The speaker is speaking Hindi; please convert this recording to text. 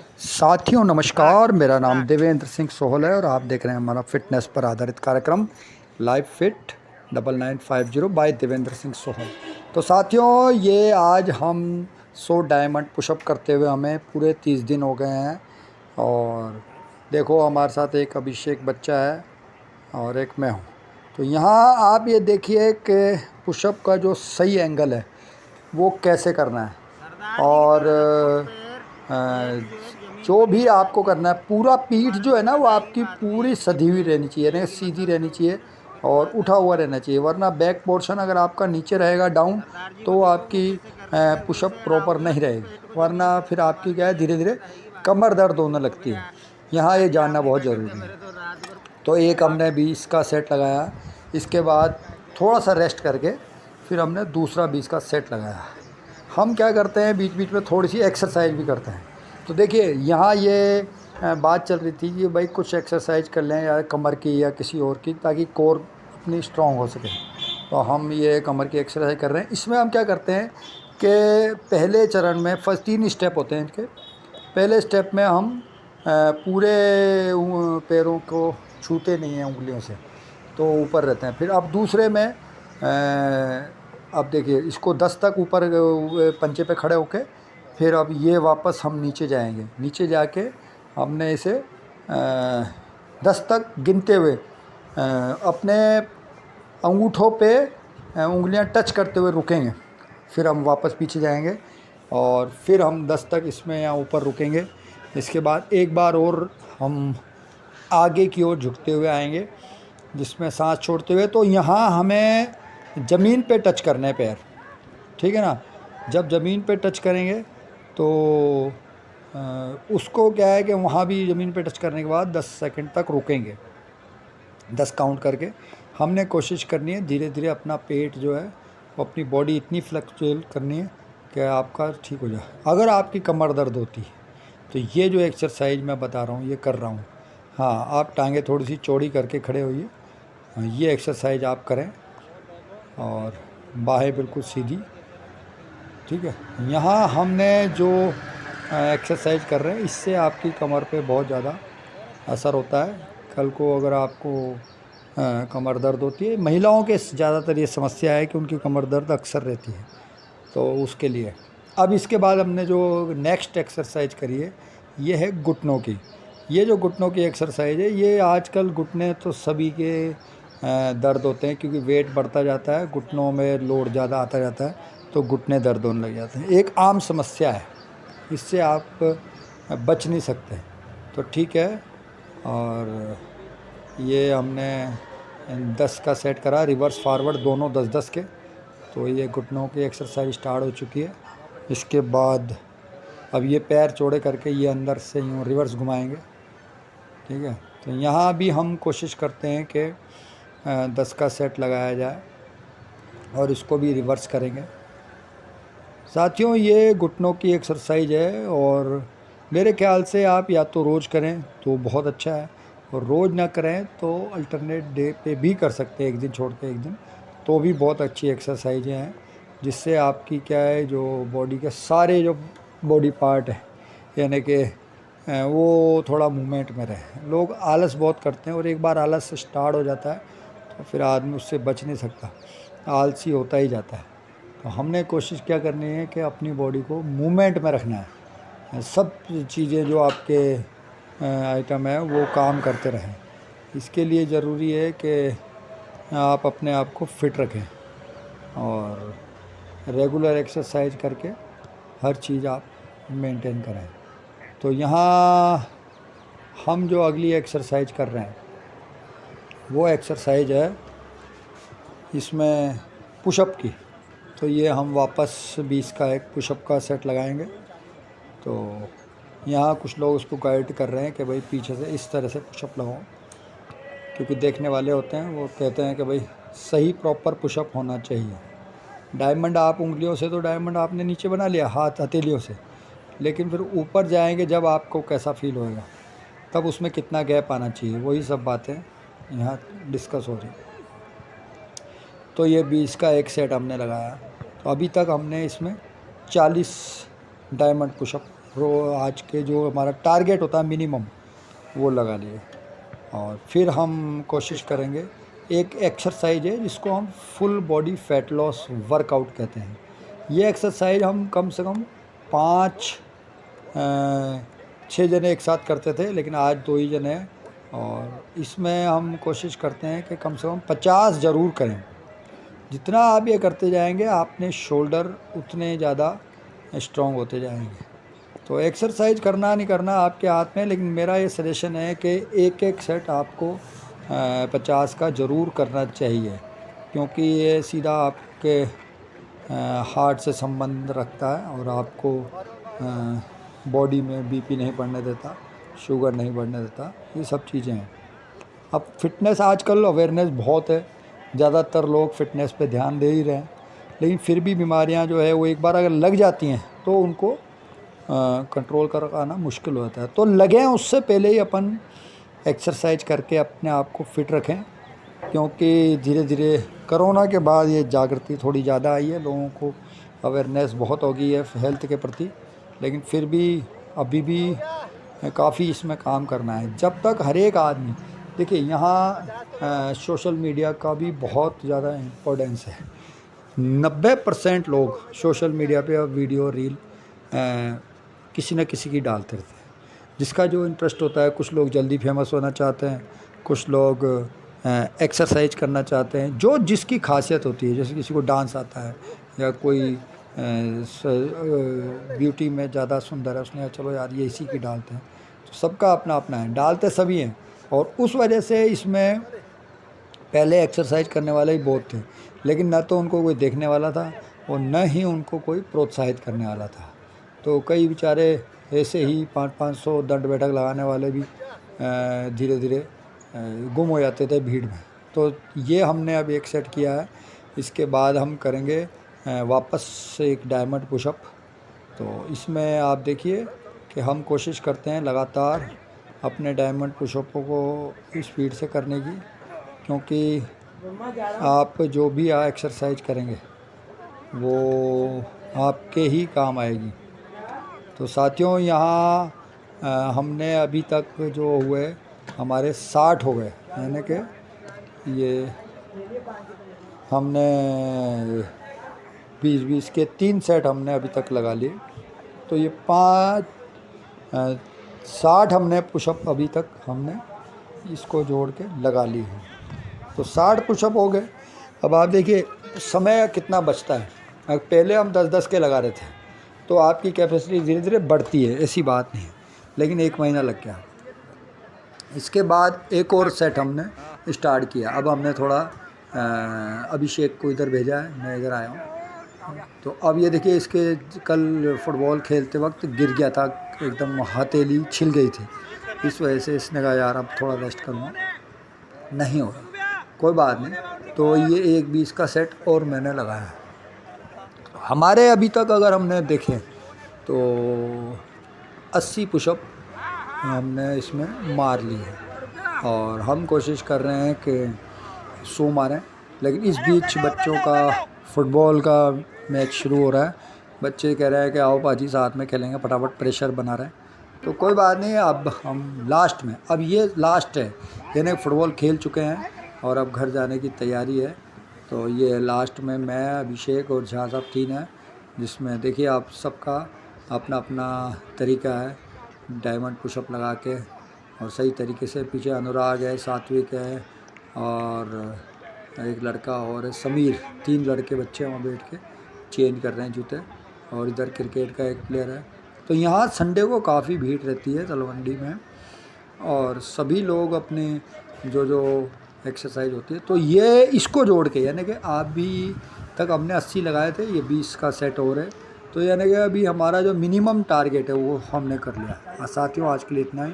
साथियों नमस्कार, मेरा नाम देवेंद्र सिंह सोहल है और आप देख रहे हैं हमारा फिटनेस पर आधारित कार्यक्रम life fit 9950 by Devendra Singh Sohal. तो साथियों, ये आज हम 100 डायमंड पुशअप करते हुए हमें पूरे 30 दिन हो गए हैं। और देखो, हमारे साथ एक अभिषेक बच्चा है और एक मैं हूँ। तो यहाँ आप ये देखिए कि पुशअप का जो सही एंगल है वो कैसे करना है। और जो भी आपको करना है, पूरा पीठ जो है ना वो आपकी पूरी सधी हुई रहनी चाहिए, यानी सीधी रहनी चाहिए और उठा हुआ रहना चाहिए। वरना बैक पोर्शन अगर आपका नीचे रहेगा डाउन तो आपकी पुशअप प्रॉपर नहीं रहेगी, वरना फिर आपकी क्या है, धीरे धीरे कमर दर्द होने लगती है। यहाँ ये जानना बहुत ज़रूरी है। तो एक हमने 20 का सेट लगाया, इसके बाद थोड़ा सा रेस्ट करके फिर हमने दूसरा 20 का सेट लगाया। हम क्या करते हैं, बीच बीच में थोड़ी सी एक्सरसाइज भी करते हैं। तो देखिए, यहाँ ये बात चल रही थी कि भाई कुछ एक्सरसाइज कर लें या कमर की या किसी और की, ताकि कोर अपनी स्ट्रॉन्ग हो सके। तो हम ये कमर की एक्सरसाइज कर रहे हैं। इसमें हम क्या करते हैं कि पहले चरण में फर्स्ट 3 स्टेप होते हैं इनके। पहले स्टेप में हम पूरे पैरों को छूते नहीं हैं उंगलियों से, तो ऊपर रहते हैं। फिर अब दूसरे में अब देखिए, इसको 10 तक ऊपर पंचे पे खड़े होके फिर अब ये वापस हम नीचे जाएंगे। नीचे जाके हमने इसे 10 तक गिनते हुए अपने अंगूठों पे उंगलियां टच करते हुए रुकेंगे। फिर हम वापस पीछे जाएंगे और फिर हम 10 तक इसमें यहाँ ऊपर रुकेंगे। इसके बाद एक बार और हम आगे की ओर झुकते हुए आएंगे, जिसमें सांस छोड़ते हुए। तो यहाँ हमें ज़मीन पे टच करने हैं पैर, ठीक है ना। जब ज़मीन पे टच करेंगे तो उसको क्या है कि वहाँ भी ज़मीन पे टच करने के बाद 10 सेकंड तक रुकेंगे, 10 काउंट करके। हमने कोशिश करनी है धीरे धीरे अपना पेट जो है वो, अपनी बॉडी इतनी फ्लेक्चुएल करनी है कि आपका ठीक हो जाए। अगर आपकी कमर दर्द होती है तो ये जो एक्सरसाइज मैं बता रहा हूँ ये कर रहा हूँ। हाँ, आप टांगें थोड़ी सी चौड़ी करके खड़े होइए, ये एक्सरसाइज आप करें और बाहें बिल्कुल सीधी, ठीक है। यहाँ हमने जो एक्सरसाइज कर रहे हैं इससे आपकी कमर पे बहुत ज़्यादा असर होता है। कल को अगर आपको कमर दर्द होती है, महिलाओं के ज़्यादातर ये समस्या है कि उनकी कमर दर्द अक्सर रहती है, तो उसके लिए। अब इसके बाद हमने जो नेक्स्ट एक्सरसाइज करी है ये है घुटनों की। ये जो घुटनों की एक्सरसाइज है, ये आजकल घुटने तो सभी के दर्द होते हैं, क्योंकि वेट बढ़ता जाता है, घुटनों में लोड ज़्यादा आता जाता है तो घुटने दर्द होने लग जाते हैं। एक आम समस्या है, इससे आप बच नहीं सकते, तो ठीक है। और ये हमने 10 का सेट करा, रिवर्स फॉरवर्ड दोनों 10-10 के। तो ये घुटनों की एक्सरसाइज स्टार्ट हो चुकी है। इसके बाद अब ये पैर चौड़े करके ये अंदर से यूँ रिवर्स घुमाएंगे, ठीक है। तो यहाँ भी हम कोशिश करते हैं कि 10 का सेट लगाया जाए और इसको भी रिवर्स करेंगे। साथियों, ये घुटनों की एक्सरसाइज है और मेरे ख्याल से आप या तो रोज़ करें तो बहुत अच्छा है, और रोज़ ना करें तो अल्टरनेट डे पे भी कर सकते हैं, एक दिन छोड़ के एक दिन, तो भी बहुत अच्छी एक्सरसाइजें हैं, जिससे आपकी क्या है, जो बॉडी के सारे जो बॉडी पार्ट है, यानी कि वो थोड़ा मूवमेंट में रहे। लोग आलस बहुत करते हैं और एक बार आलस स्टार्ट हो जाता है तो फिर आदमी उससे बच नहीं सकता, आलसी होता ही जाता है। तो हमने कोशिश क्या करनी है कि अपनी बॉडी को मूवमेंट में रखना है, सब चीज़ें जो आपके आइटम है वो काम करते रहें। इसके लिए ज़रूरी है कि आप अपने आप को फिट रखें और रेगुलर एक्सरसाइज करके हर चीज़ आप मेंटेन करें। तो यहाँ हम जो अगली एक्सरसाइज कर रहे हैं वो एक्सरसाइज है इसमें पुशअप की। तो ये हम वापस 20 का एक पुशअप का सेट लगाएंगे। तो यहाँ कुछ लोग उसको गाइड कर रहे हैं कि भाई पीछे से इस तरह से पुशअप लगाओ, क्योंकि देखने वाले होते हैं वो कहते हैं कि भाई सही प्रॉपर पुशअप होना चाहिए। डायमंड आप उंगलियों से, तो डायमंड आपने नीचे बना लिया हाथ हथेलियों से, लेकिन फिर ऊपर जाएंगे जब आपको कैसा फील होएगा, तब उसमें कितना गैप आना चाहिए, वही सब बातें यहाँ डिस्कस हो रही। तो ये 20 का एक सेट हमने लगाया। तो अभी तक हमने इसमें 40 डायमंड पुशअप आज के जो हमारा टारगेट होता है मिनिमम, वो लगा लिए। और फिर हम कोशिश करेंगे, एक एक्सरसाइज है जिसको हम full body fat loss workout कहते हैं। ये एक्सरसाइज हम कम से कम 5-6 जने एक साथ करते थे, लेकिन आज 2 ही जने हैं। और इसमें हम कोशिश करते हैं कि कम से कम 50 ज़रूर करें। जितना आप ये करते जाएंगे, आपने शोल्डर उतने ज़्यादा स्ट्रॉन्ग होते जाएंगे। तो एक्सरसाइज करना नहीं करना आपके हाथ में, लेकिन मेरा ये सजेशन है कि एक एक सेट आपको 50 का ज़रूर करना चाहिए, क्योंकि ये सीधा आपके हार्ट से संबंध रखता है और आपको बॉडी में बीपी नहीं बढ़ने देता, शुगर नहीं बढ़ने देता, ये सब चीज़ें हैं। अब फिटनेस आजकल अवेयरनेस बहुत है, ज़्यादातर लोग फिटनेस पे ध्यान दे ही रहे हैं, लेकिन फिर भी बीमारियां जो है वो एक बार अगर लग जाती हैं तो उनको कंट्रोल कर आना मुश्किल होता है। तो लगें उससे पहले ही अपन एक्सरसाइज करके अपने आप को फिट रखें, क्योंकि धीरे धीरे कोरोना के बाद ये जागृति थोड़ी ज़्यादा आई है, लोगों को अवेयरनेस बहुत हो गई है हेल्थ के प्रति, लेकिन फिर भी अभी भी काफ़ी इसमें काम करना है। जब तक हर एक आदमी, देखिए यहाँ सोशल मीडिया का भी बहुत ज़्यादा इम्पोर्टेंस है। 90% लोग सोशल मीडिया पे अब वीडियो रील किसी न किसी की डालते रहते हैं, जिसका जो इंटरेस्ट होता है। कुछ लोग जल्दी फेमस होना चाहते हैं, कुछ लोग एक्सरसाइज करना चाहते हैं, जो जिसकी खासियत होती है। जैसे किसी को डांस आता है या कोई ब्यूटी में ज़्यादा सुंदर है, उसने चलो यार ये इसी की डालते हैं। तो सबका अपना अपना है, डालते सभी हैं। और उस वजह से इसमें पहले एक्सरसाइज करने वाले ही बहुत थे, लेकिन न तो उनको कोई देखने वाला था और न ही उनको कोई प्रोत्साहित करने वाला था। तो कई बेचारे ऐसे ही 500-500 दंड बैठक लगाने वाले भी धीरे धीरे गुम हो जाते थे भीड़ में। तो ये हमने अब एक सेट किया है, इसके बाद हम करेंगे वापस से एक डायमंड पुशअप। तो इसमें आप देखिए कि हम कोशिश करते हैं लगातार अपने डायमंड पुशअपों को स्पीड से करने की, क्योंकि आप जो भी एक्सरसाइज करेंगे वो आपके ही काम आएगी। तो साथियों, यहाँ हमने अभी तक जो हुए हमारे 60 हो गए, यानी कि ये हमने 20-20 के 3 सेट हमने अभी तक लगा लिए। तो ये 60 हमने पुशअप अभी तक हमने इसको जोड़ के लगा ली है। तो 60 पुशअप हो गए। अब आप देखिए समय कितना बचता है। अब पहले हम 10-10 के लगा रहे थे, तो आपकी कैपेसिटी धीरे धीरे बढ़ती है, ऐसी बात नहीं है, लेकिन 1 महीना लग गया। इसके बाद एक और सेट हमने स्टार्ट किया। अब हमने थोड़ा अभिषेक को इधर भेजा है, मैं इधर आया हूँ। तो अब ये देखिए, इसके कल फुटबॉल खेलते वक्त गिर गया था, एकदम हथेली छिल गई थी। इस वजह से इसने कहा यार अब थोड़ा रेस्ट करूँगा, नहीं होगा, कोई बात नहीं। तो ये 1-20 का सेट और मैंने लगाया। हमारे अभी तक अगर हमने देखें तो 80 पुशअप हमने इसमें मार ली है, और हम कोशिश कर रहे हैं कि 100 मारें। लेकिन इस बीच बच्चों का फुटबॉल का मैच शुरू हो रहा है, बच्चे कह रहे हैं कि आओ पाजी साथ में खेलेंगे, फटाफट प्रेशर बना रहे हैं। तो कोई बात नहीं, अब हम लास्ट में, अब ये लास्ट है, यानी फुटबॉल खेल चुके हैं और अब घर जाने की तैयारी है। तो ये लास्ट में मैं, अभिषेक और झा साहब 3 हैं, जिसमें देखिए आप सबका अपना अपना तरीका है डायमंड पुशअप लगा के और सही तरीके से। पीछे अनुराग है, सात्विक है और एक लड़का और है समीर, 3 लड़के बच्चे वहाँ बैठ के चेंज कर रहे हैं जूते। और इधर क्रिकेट का एक प्लेयर है। तो यहाँ संडे को काफ़ी भीड़ रहती है तलवंडी में, और सभी लोग अपने जो जो एक्सरसाइज होती है, तो ये इसको जोड़ के, यानी कि आप भी तक हमने 80 लगाए थे, ये 20 का सेट और है। तो यानी कि अभी हमारा जो मिनिमम टारगेट है वो हमने कर लिया। साथियों, आज के लिए इतना ही।